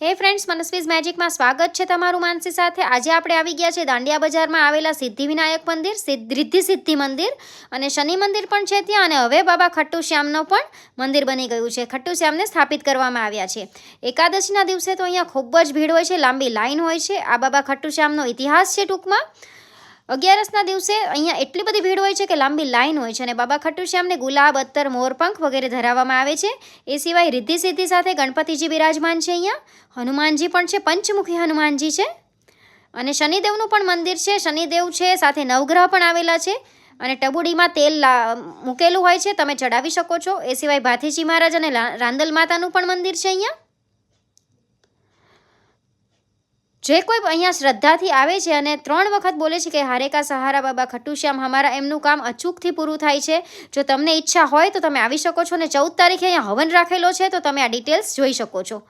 હે ફ્રેન્ડ્સ, મનસ્વીઝ મેજિકમાં સ્વાગત છે તમારું માનસી સાથે। આજે આપણે આવી ગયા છે દાંડિયા બજારમાં આવેલા સિદ્ધિવિનાયક મંદિર, રિદ્ધિ સિદ્ધિ મંદિર અને શનિ મંદિર પણ છે ત્યાં। અને હવે બાબા ખટ્ટુ શ્યામનો પણ મંદિર બની ગયું છે। ખટ્ટુ શ્યામને સ્થાપિત કરવામાં આવ્યા છે। એકાદશીના દિવસે તો અહીંયા ખૂબ જ ભીડ હોય છે, લાંબી લાઈન હોય છે। આ બાબા ખટ્ટુ શ્યામનો ઇતિહાસ છે ટૂંકમાં। 11ના દિવસે અહીંયા એટલી બધી ભીડ હોય છે કે લાંબી લાઈન હોય છે અને બાબા ખટ્ટુ શ્યામને ગુલાબ, અત્તર, મોરપંખ વગેરે ધરાવવામાં આવે છે। એ સિવાય રિદ્ધિ સિદ્ધિ સાથે ગણપતિજી બિરાજમાન છે અહીંયા। હનુમાનજી પણ છે, પંચમુખી હનુમાનજી છે અને શનિદેવનું પણ મંદિર છે। શનિદેવ છે, સાથે નવગ્રહ પણ આવેલા છે અને ટબુડીમાં તેલ મૂકેલું હોય છે, તમે ચડાવી શકો છો। એ સિવાય ભાથીજી મહારાજ અને રાંદલ માતાનું પણ મંદિર છે અહીંયા। જે કોઈ અહીંયા શ્રદ્ધાથી આવે છે અને 3 વખત બોલે છે કે હારે કા સહારા બાબા ખટ્ટુ શ્યામ હમારા, એમનું કામ અચૂકથી પૂરું થાય છે। જો તમને ઈચ્છા હોય તો તમે આવી શકો છો અને 14 તારીખે અહીંયા હવન રાખેલો છે, તો તમે આ ડિટેલ્સ જોઈ શકો છો।